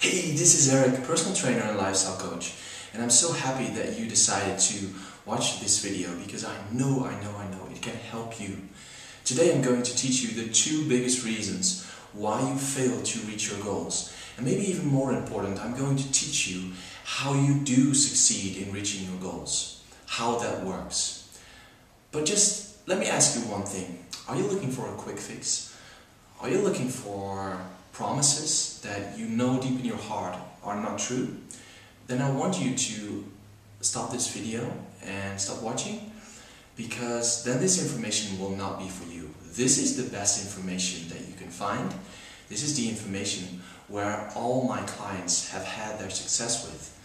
Hey, this is Erik, personal trainer and lifestyle coach, and I'm so happy that you decided to watch this video because I know it can help you. Today I'm going to teach you the two biggest reasons why you fail to reach your goals. And maybe even more important, I'm going to teach you how you do succeed in reaching your goals, how that works. But just let me ask you one thing. Are you looking for a quick fix? Are you looking for promises that you know deep in your heart are not true? Then I want you to stop this video and stop watching, because then this information will not be for you. This is the best information that you can find. This is the information where all my clients have had their success with.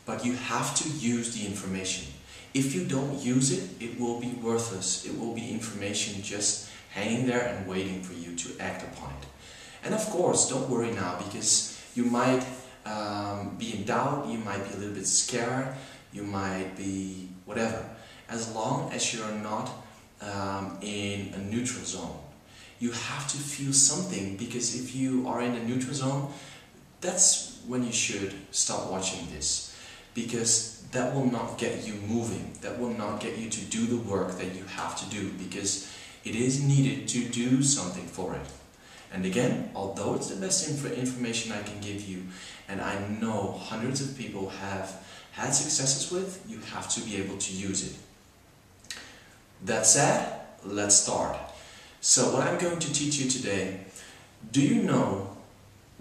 But you have to use the information. If you don't use it, it will be worthless. It will be information just hanging there and waiting for you to act upon it. And of course, don't worry now, because you might be in doubt, you might be a little bit scared, you might be whatever. As long as you're not in a neutral zone. You have to feel something, because if you are in a neutral zone, that's when you should stop watching this. Because that will not get you moving, that will not get you to do the work that you have to do, because it is needed to do something for it. And again, although it's the best information I can give you, and I know hundreds of people have had successes with, you have to be able to use it. That said, let's start. So what I'm going to teach you today, do you know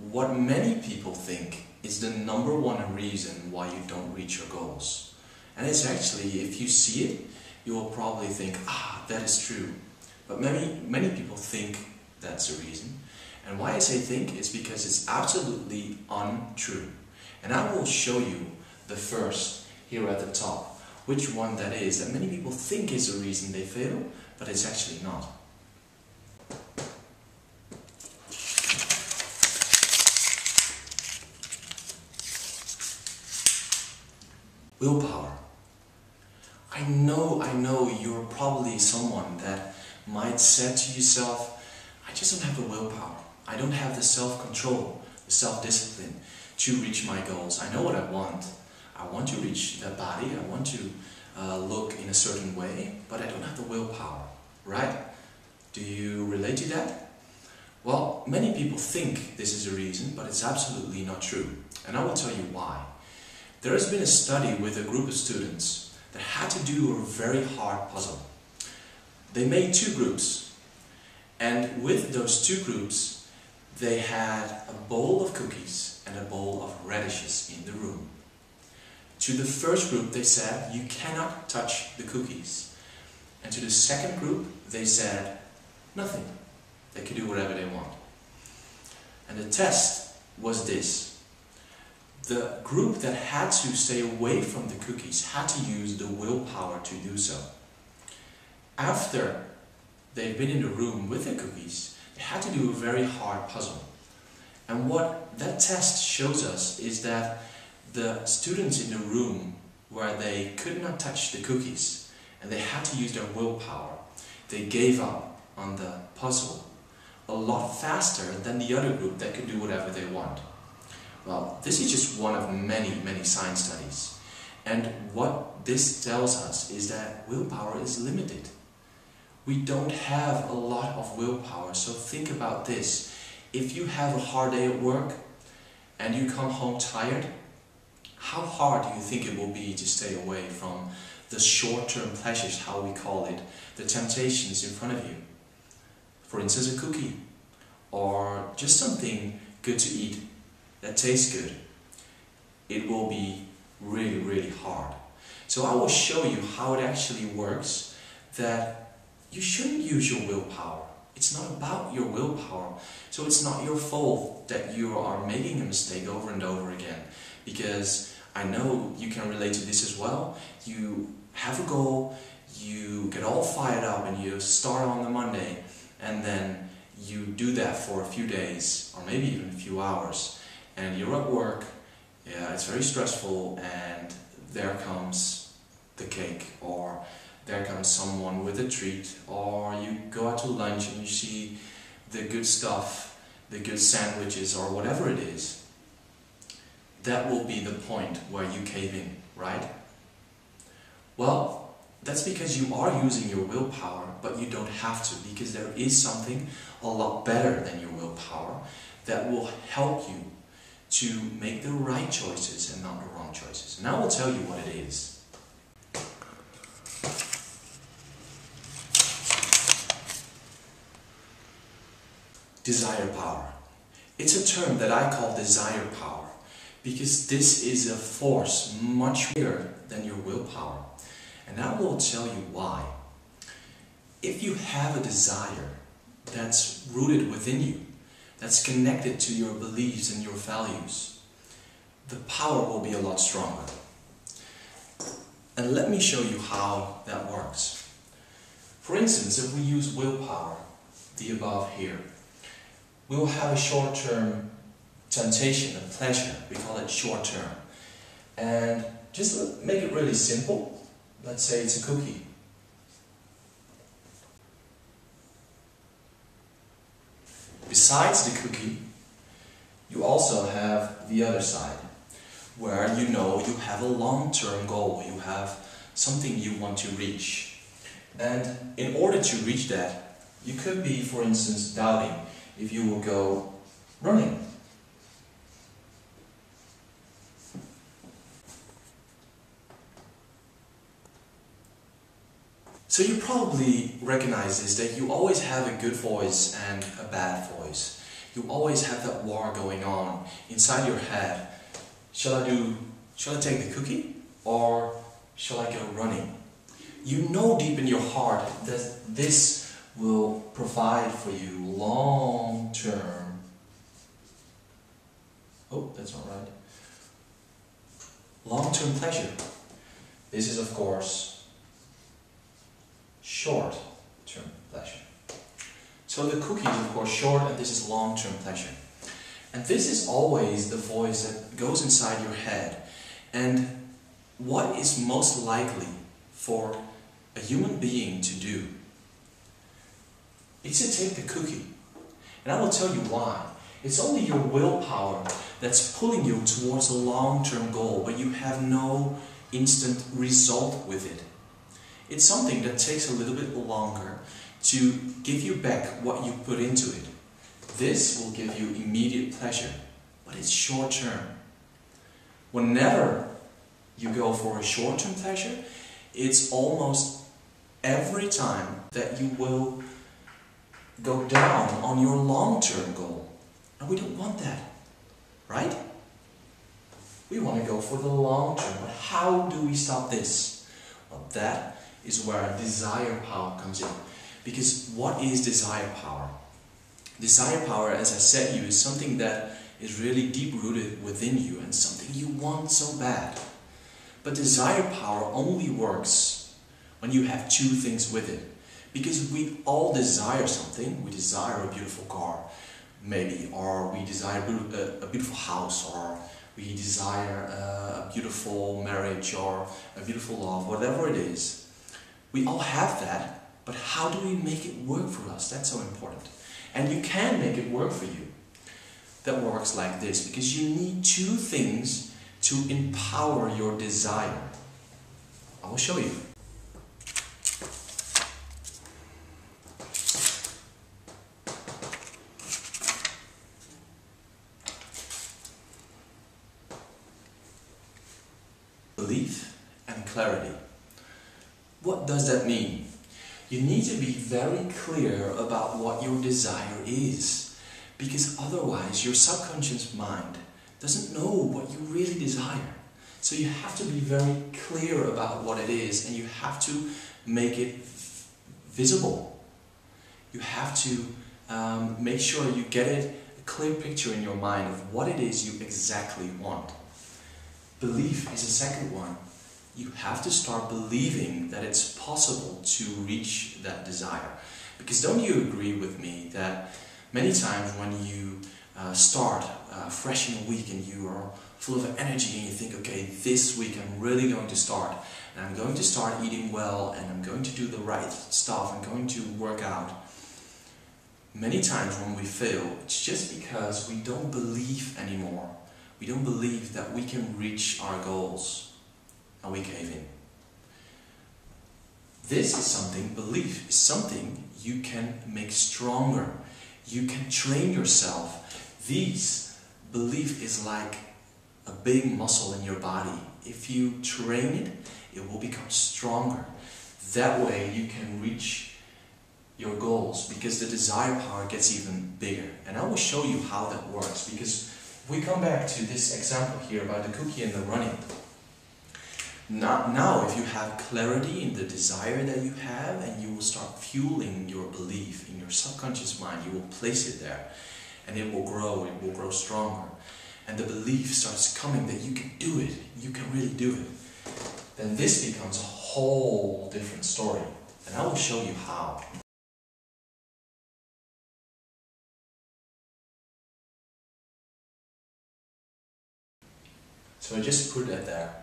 what many people think is the #1 reason why you don't reach your goals? And it's actually, if you see it, you will probably think, that is true. But many people think that's the reason. And why I say think is because it's absolutely untrue. And I will show you the first here at the top, which one that is, that many people think is the reason they fail, but it's actually not. Willpower. I know you're probably someone that might say to yourself, I just don't have the willpower. I don't have the self-control, the self-discipline to reach my goals. I know what I want. I want to reach that body. I want to look in a certain way, but I don't have the willpower, right? Do you relate to that? Well, many people think this is a reason, but it's absolutely not true. And I will tell you why. There has been a study with a group of students that had to do a very hard puzzle. They made two groups, and with those two groups, they had a bowl of cookies and a bowl of radishes in the room. To the first group, they said, you cannot touch the cookies. And to the second group, they said, nothing. They could do whatever they want. And the test was this. The group that had to stay away from the cookies had to use the willpower to do so. After they'd been in the room with the cookies, they had to do a very hard puzzle. And what that test shows us is that the students in the room where they could not touch the cookies and they had to use their willpower, they gave up on the puzzle a lot faster than the other group that could do whatever they want. Well, this is just one of many science studies. And what this tells us is that willpower is limited. We don't have a lot of willpower, so think about this. If you have a hard day at work and you come home tired, how hard do you think it will be to stay away from the short-term pleasures, how we call it, the temptations in front of you? For instance, a cookie, or just something good to eat that tastes good. It will be really hard. So I will show you how it actually works, that you shouldn't use your willpower. It's not about your willpower. So it's not your fault that you are making a mistake over and over again. Because I know you can relate to this as well. You have a goal, you get all fired up and you start on the Monday, and then you do that for a few days or maybe even a few hours. And you're at work, yeah, it's very stressful, and there comes the cake, or there comes someone with a treat, or you go out to lunch and you see the good stuff, the good sandwiches or whatever it is. that will be the point where you cave in, right? Well, that's because you are using your willpower, but you don't have to, because there is something a lot better than your willpower that will help you to make the right choices and not the wrong choices. And I will tell you what it is. Desire power. It's a term that I call desire power because this is a force much bigger than your willpower. And I will tell you why. If you have a desire that's rooted within you, that's connected to your beliefs and your values, the power will be a lot stronger. And let me show you how that works. For instance, if we use willpower, the above here, we will have a short-term temptation, a pleasure. We call it short-term. And just make it really simple. Let's say it's a cookie. Besides the cookie, you also have the other side, where you know you have a long-term goal, you have something you want to reach. And in order to reach that, you could be, for instance, doubting if you will go running. So you probably recognize this, that you always have a good voice and a bad voice. You always have that war going on inside your head. Shall I take the cookie or shall I go running? You know deep in your heart that this will provide for you long-term. Oh, that's not right. Long-term pleasure. This is, of course, short-term pleasure. So the cookie is of course short and this is long-term pleasure. And this is always the voice that goes inside your head. And what is most likely for a human being to do is to take the cookie. And I will tell you why. It's only your willpower that's pulling you towards a long-term goal where you have no instant result with it. It's something that takes a little bit longer to give you back what you put into it. This will give you immediate pleasure, but it's short term. Whenever you go for a short term pleasure, it's almost every time that you will go down on your long term goal. And we don't want that, right? We want to go for the long term, but how do we stop this? Well, that is where desire power comes in. Because what is desire power? Desire power, as I said to you, is something that is really deep-rooted within you and something you want so bad. But desire power only works when you have two things with it. Because we all desire something. We desire a beautiful car, maybe, or we desire a beautiful house, or we desire a beautiful marriage, or a beautiful love, whatever it is. We all have that, but how do we make it work for us? That's so important. And you can make it work for you. That works like this, because you need two things to empower your desire. I will show you. Belief and clarity. What does that mean? You need to be very clear about what your desire is, because otherwise your subconscious mind doesn't know what you really desire. So you have to be very clear about what it is, and you have to make it visible. You have to make sure you get a clear picture in your mind of what it is you exactly want. Belief is the second one. You have to start believing that it's possible to reach that desire. Because don't you agree with me that many times when you start fresh in a week and you are full of energy and you think, okay, this week I'm really going to start, and I'm going to start eating well, and I'm going to do the right stuff, I'm going to work out. Many times when we fail, it's just because we don't believe anymore We don't believe that we can reach our goals, and we cave in. This is something, belief is something you can make stronger. You can train yourself. Belief is like a big muscle in your body. If you train it, it will become stronger. That way you can reach your goals, because the desire power gets even bigger. And I will show you how that works, because if we come back to this example here about the cookie and the running. Now if you have clarity in the desire that you have, and you will start fueling your belief in your subconscious mind, you will place it there, and it will grow stronger. And the belief starts coming that you can do it, you can really do it. Then this becomes a whole different story. And I will show you how. So I just put that there.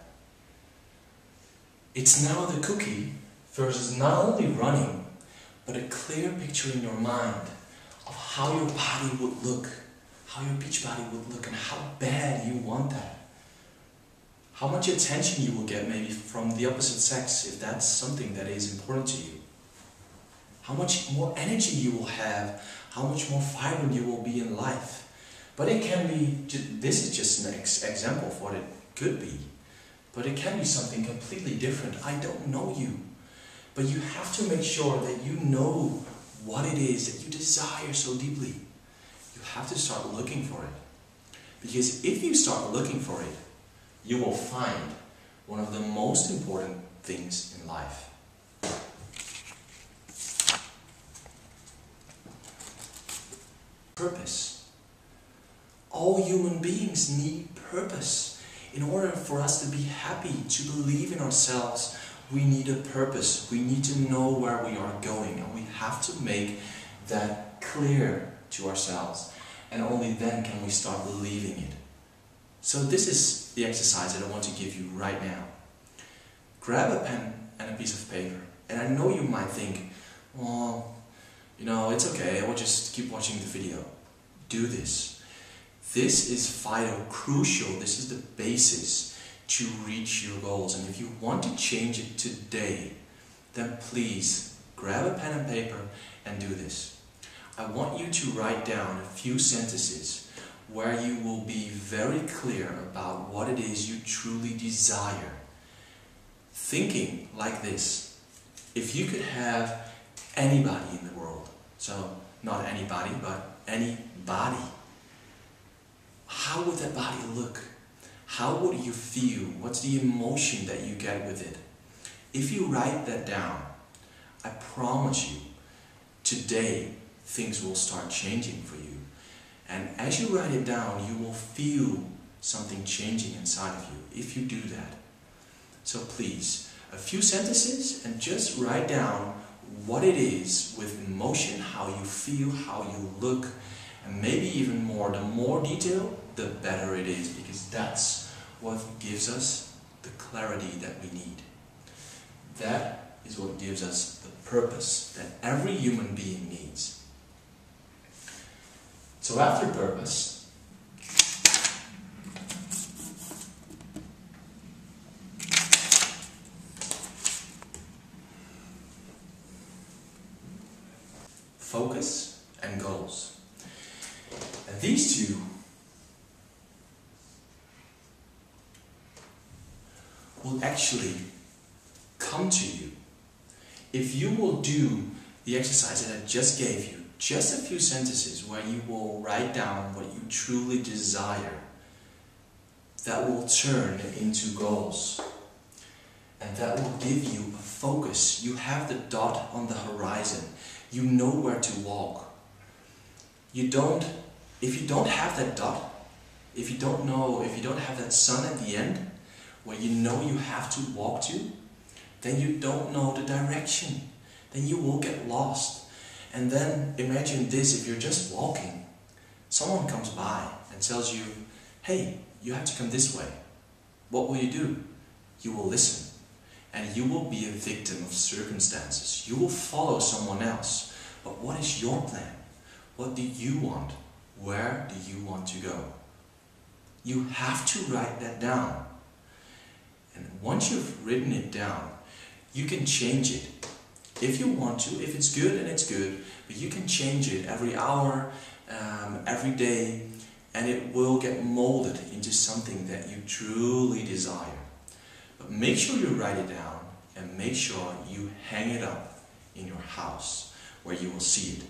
It's now the cookie versus not only running, but a clear picture in your mind of how your body would look, how your beach body would look, and how bad you want that. How much attention you will get maybe from the opposite sex, if that's something that is important to you. How much more energy you will have, how much more vibrant you will be in life. But it can be, this is just an example of what it could be. But it can be something completely different. I don't know you. But you have to make sure that you know what it is that you desire so deeply. You have to start looking for it. Because if you start looking for it, you will find one of the most important things in life. Purpose. All human beings need purpose. In order for us to be happy, to believe in ourselves, we need a purpose. We need to know where we are going, and we have to make that clear to ourselves. And only then can we start believing it. So this is the exercise that I want to give you right now. Grab a pen and a piece of paper. And I know you might think, well, you know, it's okay, I will just keep watching the video. Do this. This is vital, crucial. This is the basis to reach your goals. And if you want to change it today, then please grab a pen and paper and do this. I want you to write down a few sentences where you will be very clear about what it is you truly desire. Thinking like this: if you could have anybody in the world, so not anybody, but any body, how would that body look? How would you feel? What's the emotion that you get with it? If you write that down, I promise you, today things will start changing for you. And as you write it down, you will feel something changing inside of you if you do that. So please, a few sentences, and just write down what it is with emotion, how you feel, how you look, and maybe even more. The more detail, the better it is, because that's what gives us the clarity that we need. That is what gives us the purpose that every human being needs. So after purpose, focus and goals. And these two will actually come to you if you will do the exercise that I just gave you. Just a few sentences where you will write down what you truly desire. That will turn into goals. And that will give you a focus. You have the dot on the horizon. You know where to walk. If you don't have that dot, if you don't have that sun at the end, where you know you have to walk to, then you don't know the direction. Then you will get lost. And then imagine this: if you're just walking, someone comes by and tells you, hey, you have to come this way. What will you do? You will listen. And you will be a victim of circumstances. You will follow someone else. But what is your plan? What do you want? Where do you want to go? You have to write that down. And once you've written it down, you can change it if you want to. If it's good, then it's good. But you can change it every hour, every day, and it will get molded into something that you truly desire. But make sure you write it down and make sure you hang it up in your house where you will see it.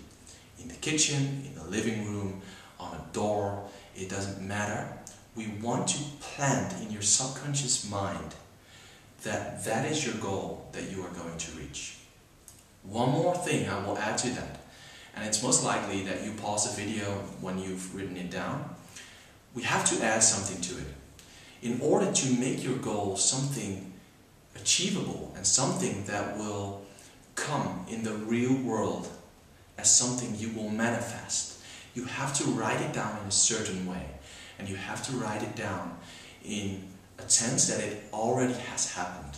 In the kitchen, in the living room, on a door, it doesn't matter. We want to plant in your subconscious mind that that is your goal that you are going to reach. One more thing I will add to that, and it's most likely that you pause the video when you've written it down. We have to add something to it. In order to make your goal something achievable and something that will come in the real world as something you will manifest, you have to write it down in a certain way. And you have to write it down in a tense that it already has happened.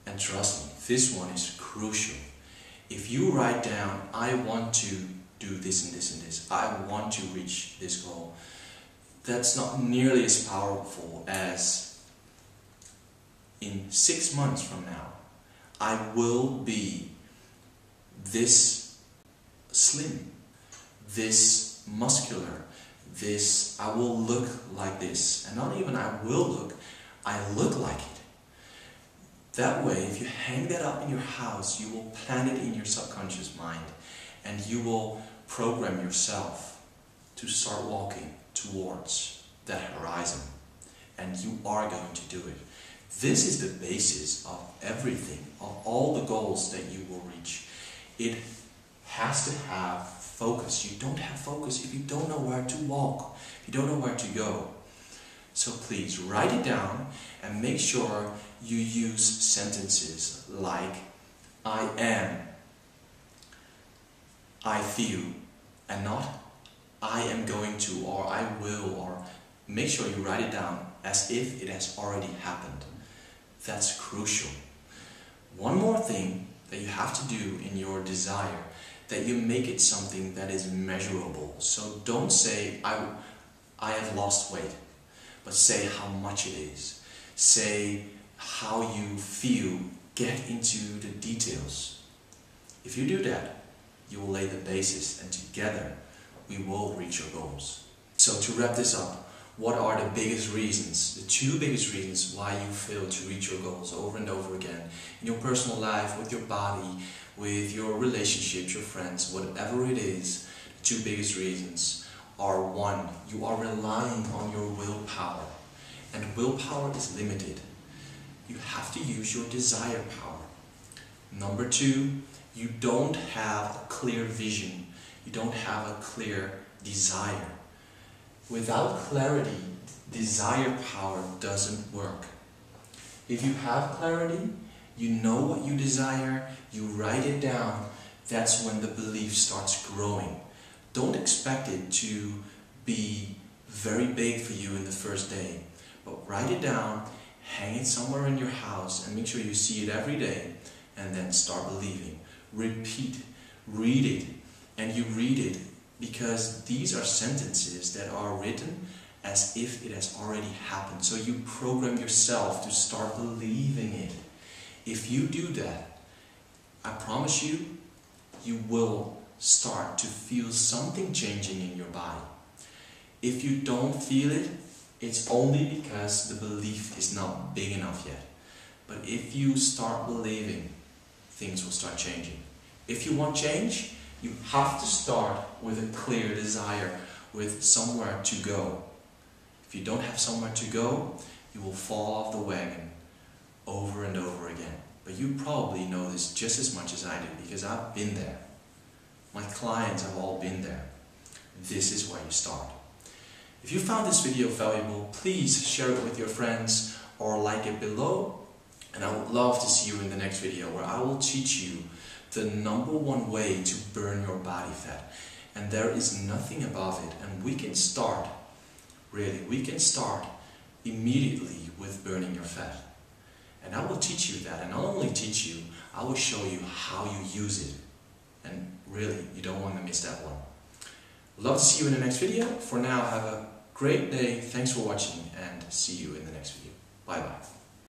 And trust me, this one is crucial. If you write down, I want to do this and this and this, I want to reach this goal, that's not nearly as powerful as in 6 months from now, I will be this slim, this muscular, I will look like this. And not even I will look, I look like it. That way, if you hang that up in your house, you will plant it in your subconscious mind and you will program yourself to start walking towards that horizon. And you are going to do it. This is the basis of everything, of all the goals that you will reach. It has to have focus. You don't have focus if you don't know where to walk, if you don't know where to go. So please write it down and make sure you use sentences like I am, I feel, and not I am going to, or I will, or make sure you write it down as if it has already happened. That's crucial. One more thing that you have to do in your desire, that you make it something that is measurable. So don't say, I have lost weight, but say how much it is. Say how you feel. Get into the details. If you do that, you will lay the basis, and together we will reach your goals. So to wrap this up, what are the biggest reasons, the 2 biggest reasons why you fail to reach your goals over and over again in your personal life, with your body, with your relationships, your friends, whatever it is? The 2 biggest reasons are: 1, you are relying on your willpower, and willpower is limited. You have to use your desire power. Number 2, you don't have a clear vision. You don't have a clear desire. Without clarity, desire power doesn't work. If you have clarity, you know what you desire, you write it down, that's when the belief starts growing. Don't expect it to be very big for you in the first day, but write it down, hang it somewhere in your house, and make sure you see it every day, and then start believing. Repeat, read it, and you read it because these are sentences that are written as if it has already happened. So you program yourself to start believing it. If you do that, I promise you, you will start to feel something changing in your body. If you don't feel it, it's only because the belief is not big enough yet. But if you start believing, things will start changing. If you want change, you have to start with a clear desire, with somewhere to go. If you don't have somewhere to go, you will fall off the wagon over and over again. But you probably know this just as much as I do, because I've been there. My clients have all been there. This is where you start. If you found this video valuable, please share it with your friends or like it below. And I would love to see you in the next video, where I will teach you the #1 way to burn your body fat. And there is nothing above it. And we can start, really, we can start immediately with burning your fat. And I will teach you that. And not only teach you, I will show you how you use it. And really, you don't want to miss that one. Love to see you in the next video. For now, have a great day, thanks for watching, and see you in the next video. Bye bye.